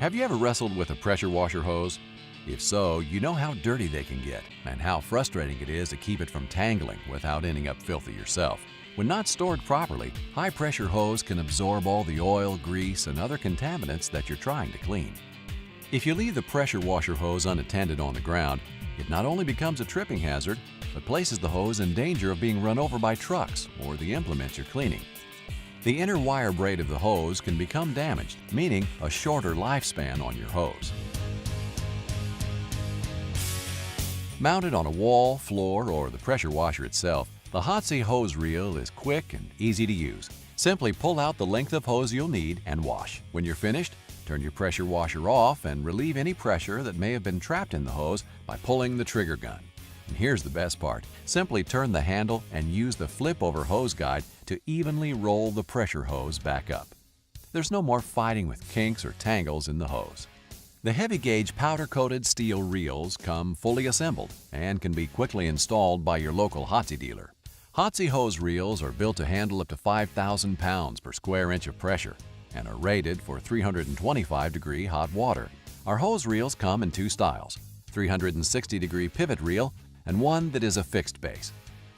Have you ever wrestled with a pressure washer hose? If so, you know how dirty they can get and how frustrating it is to keep it from tangling without ending up filthy yourself. When not stored properly, high-pressure hose can absorb all the oil, grease, and other contaminants that you're trying to clean. If you leave the pressure washer hose unattended on the ground, it not only becomes a tripping hazard, but places the hose in danger of being run over by trucks or the implements you're cleaning. The inner wire braid of the hose can become damaged, meaning a shorter lifespan on your hose. Mounted on a wall, floor, or the pressure washer itself, the Hotsy Hose Reel is quick and easy to use. Simply pull out the length of hose you'll need and wash. When you're finished, turn your pressure washer off and relieve any pressure that may have been trapped in the hose by pulling the trigger gun. And here's the best part. Simply turn the handle and use the flip-over hose guide to evenly roll the pressure hose back up. There's no more fighting with kinks or tangles in the hose. The heavy-gauge powder-coated steel reels come fully assembled and can be quickly installed by your local Hotsy dealer. Hotsy Hose Reels are built to handle up to 5,000 pounds per square inch of pressure and are rated for 325-degree hot water. Our hose reels come in two styles, 360-degree pivot reel and one that is a fixed base.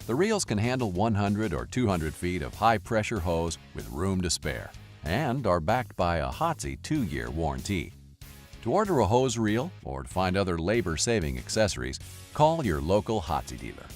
The reels can handle 100 or 200 feet of high-pressure hose with room to spare and are backed by a Hotsy 2-year warranty. To order a hose reel or to find other labor-saving accessories, call your local Hotsy dealer.